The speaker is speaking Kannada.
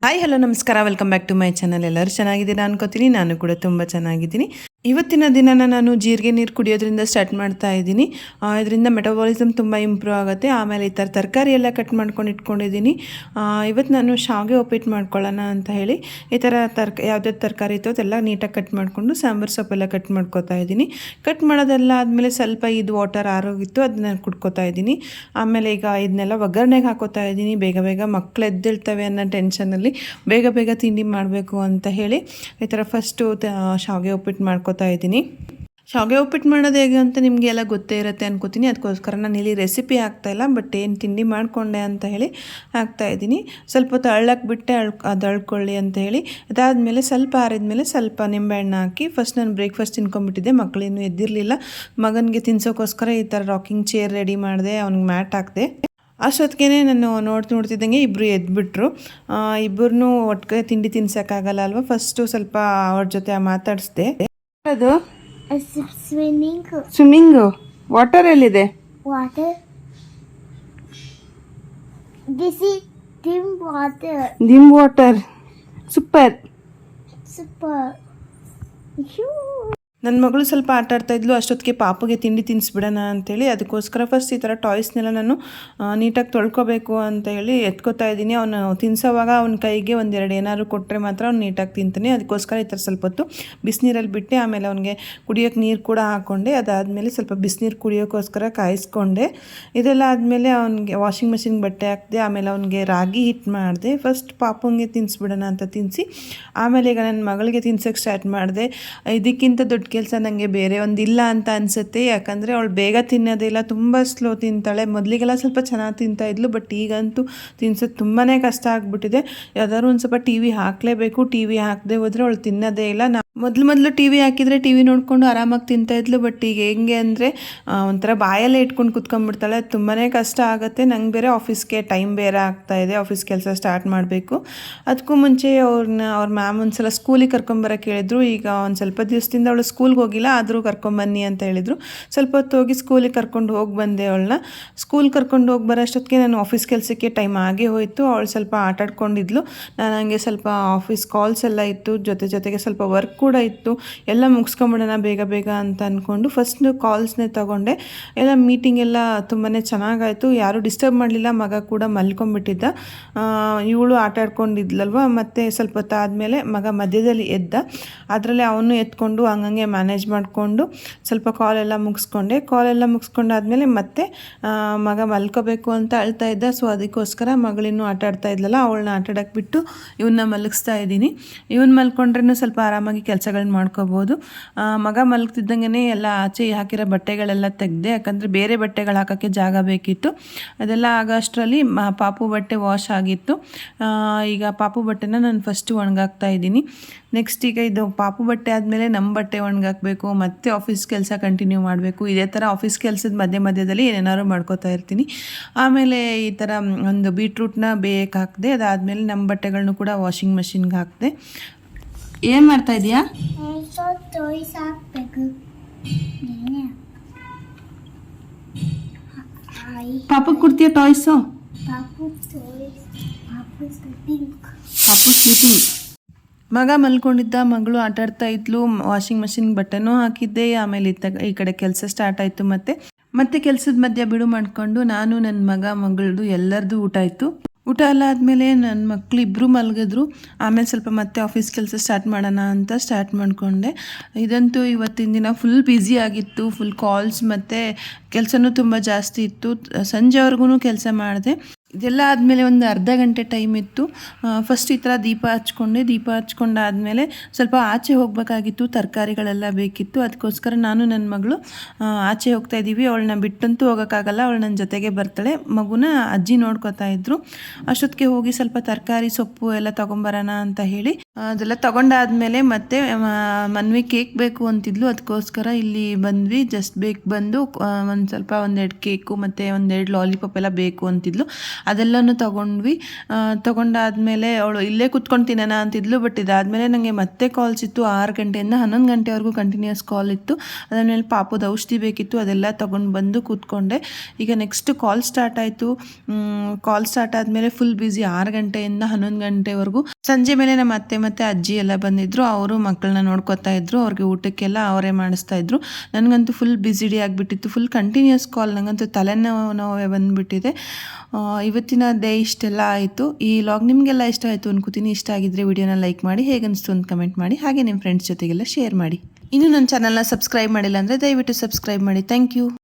ಹಾಯ್ ಹಲೋ ನಮಸ್ಕಾರ, welcome back to my channel. ಎಲ್ಲರೂ ಚೆನ್ನಾಗಿದ್ದೀರಾ ಅನ್ಕೋತೀನಿ. ನಾನು ಕೂಡ ತುಂಬ ಚೆನ್ನಾಗಿದ್ದೀನಿ. ಇವತ್ತಿನ ದಿನನ ನಾನು ಜೀರಿಗೆ ನೀರು ಕುಡಿಯೋದ್ರಿಂದ ಸ್ಟಾರ್ಟ್ ಮಾಡ್ತಾ ಇದ್ದೀನಿ. ಇದರಿಂದ ಮೆಟಬಾಲಿಸಮ್ ತುಂಬ ಇಂಪ್ರೂವ್ ಆಗುತ್ತೆ. ಆಮೇಲೆ ಈ ಥರ ತರಕಾರಿ ಎಲ್ಲ ಕಟ್ ಮಾಡ್ಕೊಂಡು ಇಟ್ಕೊಂಡಿದ್ದೀನಿ. ಇವತ್ತು ನಾನು ಶಾವಿಗೆ ಉಪ್ಪಿಟ್ಟು ಮಾಡ್ಕೊಳ್ಳೋಣ ಅಂತ ಹೇಳಿ ಈ ಥರ ಯಾವುದೇ ತರಕಾರಿ ಇತ್ತು ಅದೆಲ್ಲ ನೀಟಾಗಿ ಕಟ್ ಮಾಡಿಕೊಂಡು ಸಾಂಬಾರು ಸೊಪ್ಪೆಲ್ಲ ಕಟ್ ಮಾಡ್ಕೊತಾ ಇದ್ದೀನಿ. ಕಟ್ ಮಾಡೋದೆಲ್ಲ ಆದಮೇಲೆ ಸ್ವಲ್ಪ ಇದು ವಾಟರ್ ಆರೋಗಿತ್ತು, ಅದನ್ನ ಕುಡ್ಕೋತಾ ಇದ್ದೀನಿ. ಆಮೇಲೆ ಈಗ ಇದನ್ನೆಲ್ಲ ಒಗ್ಗರಣೆಗೆ ಹಾಕೋತಾ ಇದ್ದೀನಿ. ಬೇಗ ಬೇಗ ಮಕ್ಕಳು ಎದ್ದೇಳ್ತವೆ ಅನ್ನೋ ಟೆನ್ಷನಲ್ಲಿ ಬೇಗ ಬೇಗ ತಿಂಡಿ ಮಾಡಬೇಕು ಅಂತ ಹೇಳಿ ಈ ಥರ ಫಸ್ಟು ಶಾವಿಗೆ ಉಪ್ಪಿಟ್ಟು ಮಾಡ್ಕೋತಾ ಇದ್ದೀನಿ. ಶಾವಿಗೆ ಉಪ್ಪಿಟ್ಟು ಮಾಡೋದು ಹೇಗೆ ಅಂತ ನಿಮಗೆ ಎಲ್ಲ ಗೊತ್ತೇ ಇರುತ್ತೆ ಅನ್ಕೋತೀನಿ. ಅದಕ್ಕೋಸ್ಕರ ನಾನು ಇಲ್ಲಿ ರೆಸಿಪಿ ಹಾಕ್ತಾಯಿಲ್ಲ, ಬಟ್ ಏನು ತಿಂಡಿ ಮಾಡಿಕೊಂಡೆ ಅಂತ ಹೇಳಿ ಹಾಕ್ತಾಯಿದ್ದೀನಿ. ಸ್ವಲ್ಪ ಹೊತ್ತು ಅಳ್ಳಕ್ಕೆ ಬಿಟ್ಟೆ ಅದು ಅಳ್ಕೊಳ್ಳಿ ಅಂತ ಹೇಳಿ. ಅದಾದಮೇಲೆ ಸ್ವಲ್ಪ ಆರಿದ್ಮೇಲೆ ಸ್ವಲ್ಪ ನಿಂಬೆಹಣ್ಣು ಹಾಕಿ ಫಸ್ಟ್ ನಾನು ಬ್ರೇಕ್ಫಾಸ್ಟ್ ತಿನ್ಕೊಂಡ್ಬಿಟ್ಟಿದ್ದೆ. ಮಕ್ಕಳಿನ್ನೂ ಎದ್ದಿರಲಿಲ್ಲ. ಮಗನಿಗೆ ತಿನ್ಸೋಕ್ಕೋಸ್ಕರ ಈ ಥರ ರಾಕಿಂಗ್ ಚೇರ್ ರೆಡಿ ಮಾಡಿದೆ, ಅವ್ನಿಗೆ ಮ್ಯಾಟ್ ಹಾಕಿದೆ. ಅಷ್ಟೊತ್ತಿಗೆ ನಾನು ನೋಡ್ತಿದ್ದಂಗೆ ಇಬ್ಬರು ಎದ್ಬಿಟ್ರು. ಇಬ್ಬರನ್ನೂ ಒಟ್ಟಿಗೆ ತಿಂಡಿ ತಿನ್ಸೋಕ್ಕಾಗಲ್ಲ ಅಲ್ವಾ. ಫಸ್ಟು ಸ್ವಲ್ಪ ಅವ್ರ ಜೊತೆ ಮಾತಾಡಿಸ್ದೆ. ಅದು ಸ್ವಿಮ್ಮಿಂಗು ವಾಟರ್ ಎಲ್ಲಿದೆ? Dim water super. ನನ್ನ ಮಗಳು ಸ್ವಲ್ಪ ಆಟ ಆಡ್ತಾಯಿದ್ಲು. ಅಷ್ಟೊತ್ತಿಗೆ ಪಾಪುಗೆ ತಿಂಡಿ ತಿನ್ನಿಸ್ಬಿಡೋಣ ಅಂತೇಳಿ ಅದಕ್ಕೋಸ್ಕರ ಫಸ್ಟ್ ಈ ಥರ ಟಾಯ್ಸ್ನೆಲ್ಲ ನಾನು ನೀಟಾಗಿ ತೊಳ್ಕೊಬೇಕು ಅಂತ ಹೇಳಿ ಎತ್ಕೋತಾ ಇದ್ದೀನಿ. ಅವನು ತಿನ್ಸೋವಾಗ ಅವ್ನ ಕೈಗೆ ಒಂದೆರಡು ಏನಾದ್ರು ಕೊಟ್ಟರೆ ಮಾತ್ರ ಅವ್ನು ನೀಟಾಗಿ ತಿಂತಾನೆ. ಅದಕ್ಕೋಸ್ಕರ ಈ ಥರ ಸ್ವಲ್ಪ ಹೊತ್ತು ಬಿಸಿನೀರಲ್ಲಿ ಬಿಟ್ಟೆ. ಆಮೇಲೆ ಅವನಿಗೆ ಕುಡಿಯೋಕ್ಕೆ ನೀರು ಕೂಡ ಹಾಕ್ಕೊಂಡೆ. ಅದಾದಮೇಲೆ ಸ್ವಲ್ಪ ಬಿಸಿನೀರು ಕುಡಿಯೋಕ್ಕೋಸ್ಕರ ಕಾಯಿಸ್ಕೊಂಡೆ. ಇದೆಲ್ಲ ಆದಮೇಲೆ ಅವನಿಗೆ ವಾಷಿಂಗ್ ಮಿಷಿನ್ಗೆ ಬಟ್ಟೆ ಹಾಕಿದೆ. ಆಮೇಲೆ ಅವನಿಗೆ ರಾಗಿ ಹಿಟ್ಟು ಮಾಡಿದೆ. ಫಸ್ಟ್ ಪಾಪುಂಗೆ ತಿನ್ನಿಸ್ಬಿಡೋಣ ಅಂತ ತಿನ್ನಿಸಿ ಆಮೇಲೆ ಈಗ ನನ್ನ ಮಗಳಿಗೆ ತಿನ್ಸೋಕ್ಕೆ ಸ್ಟಾರ್ಟ್ ಮಾಡಿದೆ. ಇದಕ್ಕಿಂತ ದೊಡ್ಡ ಕೆಲಸ ನನಗೆ ಬೇರೆ ಒಂದಿಲ್ಲ ಅಂತ ಅನಿಸುತ್ತೆ. ಯಾಕಂದರೆ ಅವಳು ಬೇಗ ತಿನ್ನೋದಿಲ್ಲ, ತುಂಬ ಸ್ಲೋ ತಿಂತಾಳೆ. ಮೊದಲಿಗೆಲ್ಲ ಸ್ವಲ್ಪ ಚೆನ್ನಾಗಿ ತಿಂತಾಯಿದ್ಲು, ಬಟ್ ಈಗಂತೂ ತಿನ್ಸೋದು ತುಂಬಾ ಕಷ್ಟ ಆಗಿಬಿಟ್ಟಿದೆ. ಯಾವ್ದಾದ್ರು ಒಂದು ಸ್ವಲ್ಪ ಟಿ ವಿ ಹಾಕಲೇಬೇಕು. ಟಿ ವಿ ಹಾಕದೆ ಹೋದರೆ ಅವಳು ತಿನ್ನೋದೇ ಇಲ್ಲ. ಮೊದಲು ಟಿ ವಿ ಹಾಕಿದರೆ ಟಿ ವಿ ನೋಡಿಕೊಂಡು ಆರಾಮಾಗಿ ತಿಂತಾಯಿದ್ಲು. ಬಟ್ ಈಗ ಹೆಂಗೆ ಅಂದರೆ ಒಂಥರ ಬಾಯಲ್ಲೇ ಇಟ್ಕೊಂಡು ಕುತ್ಕೊಂಡ್ಬಿಡ್ತಾಳೆ. ತುಂಬಾ ಕಷ್ಟ ಆಗುತ್ತೆ. ನಂಗೆ ಬೇರೆ ಆಫೀಸ್ಗೆ ಟೈಮ್ ಬೇರೆ ಆಗ್ತಾಯಿದೆ. ಆಫೀಸ್ ಕೆಲಸ ಸ್ಟಾರ್ಟ್ ಮಾಡಬೇಕು. ಅದಕ್ಕೂ ಮುಂಚೆ ಅವ್ರ ಮ್ಯಾಮ್ ಒಂದು ಸಲ ಸ್ಕೂಲಿಗೆ ಕರ್ಕೊಂಬರೋಕ್ಕೆ ಹೇಳಿದ್ರು. ಈಗ ಒಂದು ಸ್ವಲ್ಪ ದಿವಸದಿಂದ ಅವಳು ಸ್ಕೂಲ್ಗೆ ಹೋಗಿಲ್ಲ, ಆದರೂ ಕರ್ಕೊಂಬನ್ನಿ ಅಂತ ಹೇಳಿದರು. ಸ್ವಲ್ಪ ಹೊತ್ತು ಹೋಗಿ ಸ್ಕೂಲಿಗೆ ಕರ್ಕೊಂಡು ಹೋಗಿ ಬಂದೆ ಅವಳನ್ನ. ಸ್ಕೂಲ್ ಕರ್ಕೊಂಡು ಹೋಗಿ ಬರೋ ಅಷ್ಟೊತ್ತಿಗೆ ನಾನು ಆಫೀಸ್ ಕೆಲಸಕ್ಕೆ ಟೈಮ್ ಆಗೇ ಹೋಯಿತು. ಅವಳು ಸ್ವಲ್ಪ ಆಟಾಡ್ಕೊಂಡಿದ್ಲು. ನಾನು ಹಂಗೆ ಸ್ವಲ್ಪ ಆಫೀಸ್ ಕಾಲ್ಸ್ ಎಲ್ಲ ಇತ್ತು, ಜೊತೆಗೆ ಸ್ವಲ್ಪ ವರ್ಕ್ ಕೂಡ ಇತ್ತು. ಎಲ್ಲ ಮುಗಿಸ್ಕೊಂಬಿಡೋಣ ಬೇಗ ಅಂತ ಅಂದ್ಕೊಂಡು ಫಸ್ಟ್ ಕಾಲ್ಸ್ನೇ ತೊಗೊಂಡೆ. ಎಲ್ಲ ಮೀಟಿಂಗ್ ಎಲ್ಲ ತುಂಬಾ ಚೆನ್ನಾಗಾಯಿತು. ಯಾರೂ ಡಿಸ್ಟರ್ಬ್ ಮಾಡಲಿಲ್ಲ. ಮಗ ಕೂಡ ಮಲ್ಕೊಂಡ್ಬಿಟ್ಟಿದ್ದ. ಇವಳು ಆಟ ಆಡ್ಕೊಂಡಿದ್ಲಲ್ವ. ಮತ್ತು ಸ್ವಲ್ಪ ಹೊತ್ತಾದಮೇಲೆ ಮಗ ಮಧ್ಯದಲ್ಲಿ ಎದ್ದ. ಅದರಲ್ಲೇ ಅವನು ಎತ್ಕೊಂಡು ಹಂಗಂಗೆ ಮ್ಯಾನೇಜ್ ಮಾಡಿಕೊಂಡು ಸ್ವಲ್ಪ ಕಾಲೆಲ್ಲ ಮುಗಿಸ್ಕೊಂಡಾದ್ಮೇಲೆ ಮತ್ತೆ ಮಗ ಮಲ್ಕೋಬೇಕು ಅಂತ ಅಳ್ತಾ ಇದ್ದ. ಸೊ ಅದಕ್ಕೋಸ್ಕರ ಮಗಳಿನ್ನೂ ಆಟ ಆಡ್ತಾ ಇದ್ಲಲ್ಲ, ಅವಳನ್ನ ಆಟಾಡಕ್ಕೆ ಬಿಟ್ಟು ಇವನ್ನ ಮಲಗಿಸ್ತಾ ಇದ್ದೀನಿ. ಇವನು ಮಲ್ಕೊಂಡ್ರೂ ಸ್ವಲ್ಪ ಆರಾಮಾಗಿ ಕೆಲಸಗಳನ್ನ ಮಾಡ್ಕೋಬೋದು. ಮಗ ಮಲಗ್ತಿದ್ದಂಗೆ ಎಲ್ಲ ಆಚೆ ಹಾಕಿರೋ ಬಟ್ಟೆಗಳೆಲ್ಲ ತೆಗೆದೆ. ಯಾಕಂದರೆ ಬೇರೆ ಬಟ್ಟೆಗಳು ಹಾಕೋಕ್ಕೆ ಜಾಗ ಬೇಕಿತ್ತು. ಅದೆಲ್ಲ ಆಗೋ ಅಷ್ಟರಲ್ಲಿ ಪಾಪು ಬಟ್ಟೆ ವಾಶ್ ಆಗಿತ್ತು. ಈಗ ಪಾಪು ಬಟ್ಟೆನ ನಾನು ಫಸ್ಟು ಒಣಗಾಕ್ತಾ ಇದ್ದೀನಿ. ನೆಕ್ಸ್ಟ್ ಈಗ ಇದು ಪಾಪು ಬಟ್ಟೆ ಆದಮೇಲೆ ನಮ್ಮ ಬಟ್ಟೆ ಒಣಗಾಕಬೇಕು, ಮತ್ತು ಆಫೀಸ್ ಕೆಲಸ ಕಂಟಿನ್ಯೂ ಮಾಡಬೇಕು. ಇದೇ ಥರ ಆಫೀಸ್ ಕೆಲಸದ ಮಧ್ಯದಲ್ಲಿ ಏನೇನಾದ್ರು ಮಾಡ್ಕೋತಾ ಇರ್ತೀನಿ. ಆಮೇಲೆ ಈ ಥರ ಒಂದು ಬೀಟ್ರೂಟ್ನ ಬೇಯಕ್ಕೆ ಹಾಕಿದೆ. ಅದಾದಮೇಲೆ ನಮ್ಮ ಬಟ್ಟೆಗಳನ್ನೂ ಕೂಡ ವಾಷಿಂಗ್ ಮೆಷಿನ್ಗೆ ಹಾಕಿದೆ. ಏನು ಮಾಡ್ತಾ ಇದೀಯಾ? ಪಾಪು ಕೊಡ್ತೀಯ ಟಾಯ್ಸು? ಪಾಪು ಸ್ಲೀಪಿಂಗ್. ಮಗ ಮಲ್ಕೊಂಡಿದ್ದ, ಮಗಳು ಆಟಾಡ್ತಾ ಇದ್ಲು. ವಾಷಿಂಗ್ ಮೆಷಿನ್ಗೆ ಬಟ್ಟೆನೂ ಹಾಕಿದ್ದೆ. ಆಮೇಲೆ ಈ ಕಡೆ ಕೆಲಸ ಸ್ಟಾರ್ಟ್ ಆಯಿತು. ಮತ್ತೆ ಕೆಲಸದ ಮಧ್ಯೆ ಬಿಡು ಮಾಡಿಕೊಂಡು ನಾನು ನನ್ನ ಮಗಳದು ಎಲ್ಲರದು ಊಟ ಆಯಿತು. ಊಟ ಎಲ್ಲ ಆದಮೇಲೆ ನನ್ನ ಮಕ್ಕಳು ಇಬ್ಬರು ಮಲಗಿದ್ರು. ಆಮೇಲೆ ಸ್ವಲ್ಪ ಮತ್ತೆ ಆಫೀಸ್ ಕೆಲಸ ಸ್ಟಾರ್ಟ್ ಮಾಡೋಣ ಅಂತ ಸ್ಟಾರ್ಟ್ ಮಾಡಿಕೊಂಡೆ. ಇದಂತೂ ಇವತ್ತಿನ ದಿನ ಫುಲ್ ಬ್ಯುಸಿ ಆಗಿತ್ತು. ಫುಲ್ ಕಾಲ್ಸ್ ಮತ್ತು ಕೆಲಸನೂ ತುಂಬ ಜಾಸ್ತಿ ಇತ್ತು. ಸಂಜೆವರೆಗೂ ಕೆಲಸ ಮಾಡಿದೆ. ಇದೆಲ್ಲ ಆದಮೇಲೆ ಒಂದು ಅರ್ಧ ಗಂಟೆ ಟೈಮ್ ಇತ್ತು. ಫಸ್ಟ್ ಈ ಥರ ದೀಪ ಹಚ್ಕೊಂಡಾದಮೇಲೆ ಸ್ವಲ್ಪ ಆಚೆ ಹೋಗಬೇಕಾಗಿತ್ತು. ತರಕಾರಿಗಳೆಲ್ಲ ಬೇಕಿತ್ತು. ಅದಕ್ಕೋಸ್ಕರ ನಾನು ನನ್ನ ಮಗಳು ಆಚೆ ಹೋಗ್ತಾ ಇದ್ದೀವಿ. ಅವಳನ್ನ ಬಿಟ್ಟಂತೂ ಹೋಗೋಕ್ಕಾಗಲ್ಲ, ಅವಳು ನನ್ನ ಜೊತೆಗೆ ಬರ್ತಾಳೆ. ಮಗುನ ಅಜ್ಜಿ ನೋಡ್ಕೋತಾ ಇದ್ರು. ಅಷ್ಟೊತ್ತಿಗೆ ಹೋಗಿ ಸ್ವಲ್ಪ ತರಕಾರಿ ಸೊಪ್ಪು ಎಲ್ಲ ತೊಗೊಂಬರೋಣ ಅಂತ ಹೇಳಿ ಅದೆಲ್ಲ ತೊಗೊಂಡಾದ್ಮೇಲೆ ಮತ್ತೆ ಮನ್ವಿ ಕೇಕ್ ಬೇಕು ಅಂತಿದ್ಲು. ಅದಕ್ಕೋಸ್ಕರ ಇಲ್ಲಿ ಬಂದ್ವಿ. ಜಸ್ಟ್ ಬಂದು ಒಂದೆರಡು ಕೇಕು ಮತ್ತು ಒಂದೆರಡು ಲಾಲಿಪಾಪ್ ಎಲ್ಲ ಬೇಕು ಅಂತಿದ್ಲು. ಅದೆಲ್ಲನೂ ತೊಗೊಂಡ್ವಿ. ತೊಗೊಂಡಾದ್ಮೇಲೆ ಅವಳು ಇಲ್ಲೇ ಕೂತ್ಕೊಂಡು ತಿನ್ನೋಣ ಅಂತಿದ್ಲು. ಬಟ್ ಇದಾದಮೇಲೆ ನನಗೆ ಮತ್ತೆ ಕಾಲ್ಸ್ ಇತ್ತು. 6 ಗಂಟೆಯಿಂದ 11 ಗಂಟೆವರೆಗೂ ಕಂಟಿನ್ಯೂಸ್ ಕಾಲ್ ಇತ್ತು. ಅದಾದಮೇಲೆ ಪಾಪದ ಔಷಧಿ ಬೇಕಿತ್ತು, ಅದೆಲ್ಲ ತೊಗೊಂಡು ಬಂದು ಕೂತ್ಕೊಂಡೆ. ಈಗ ನೆಕ್ಸ್ಟ್ ಕಾಲ್ ಸ್ಟಾರ್ಟ್ ಆಯಿತು. ಕಾಲ್ ಸ್ಟಾರ್ಟ್ ಆದಮೇಲೆ ಫುಲ್ ಬ್ಯುಸಿ. 6 ಗಂಟೆಯಿಂದ 11 ಗಂಟೆವರೆಗೂ. ಸಂಜೆ ಮೇಲೆ ನಮ್ಮ ಅತ್ತೆ ಮತ್ತು ಅಜ್ಜಿ ಎಲ್ಲ ಬಂದಿದ್ದರು. ಅವರು ಮಕ್ಕಳನ್ನ ನೋಡ್ಕೊತಾ ಇದ್ರು. ಅವ್ರಿಗೆ ಊಟಕ್ಕೆಲ್ಲ ಅವರೇ ಮಾಡಿಸ್ತಾ ಇದ್ರು. ನನಗಂತೂ ಫುಲ್ ಬ್ಯುಸಿಡಿ ಆಗಿಬಿಟ್ಟಿತ್ತು. ಫುಲ್ ಕಂಟಿನ್ಯೂಸ್ ಕಾಲ್. ನನಗಂತೂ ತಲೆನೋವೇ ಬಂದುಬಿಟ್ಟಿದೆ. ಇವತ್ತಿನ ಡೇ ಇಷ್ಟೆಲ್ಲ ಆಯಿತು. ಈ ಲಾಗ್ ನಿಮಗೆಲ್ಲ ಇಷ್ಟ ಆಯಿತು ಅನ್ಕೋತೀನಿ. ಇಷ್ಟ ಆಗಿದ್ದರೆ ವಿಡಿಯೋನ ಲೈಕ್ ಮಾಡಿ, ಹೇಗನ್ನಿಸ್ತು ಅಂತ ಕಮೆಂಟ್ ಮಾಡಿ, ಹಾಗೆ ನಿಮ್ಮ ಫ್ರೆಂಡ್ಸ್ ಜೊತೆಗೆಲ್ಲ ಶೇರ್ ಮಾಡಿ. ಇನ್ನೂ ನನ್ನ ಚಾನಲ್ನ ಸಬ್ಸ್ಕ್ರೈಬ್ ಮಾಡಿಲ್ಲ ಅಂದರೆ ದಯವಿಟ್ಟು ಸಬ್ಸ್ಕ್ರೈಬ್ ಮಾಡಿ. Thank you.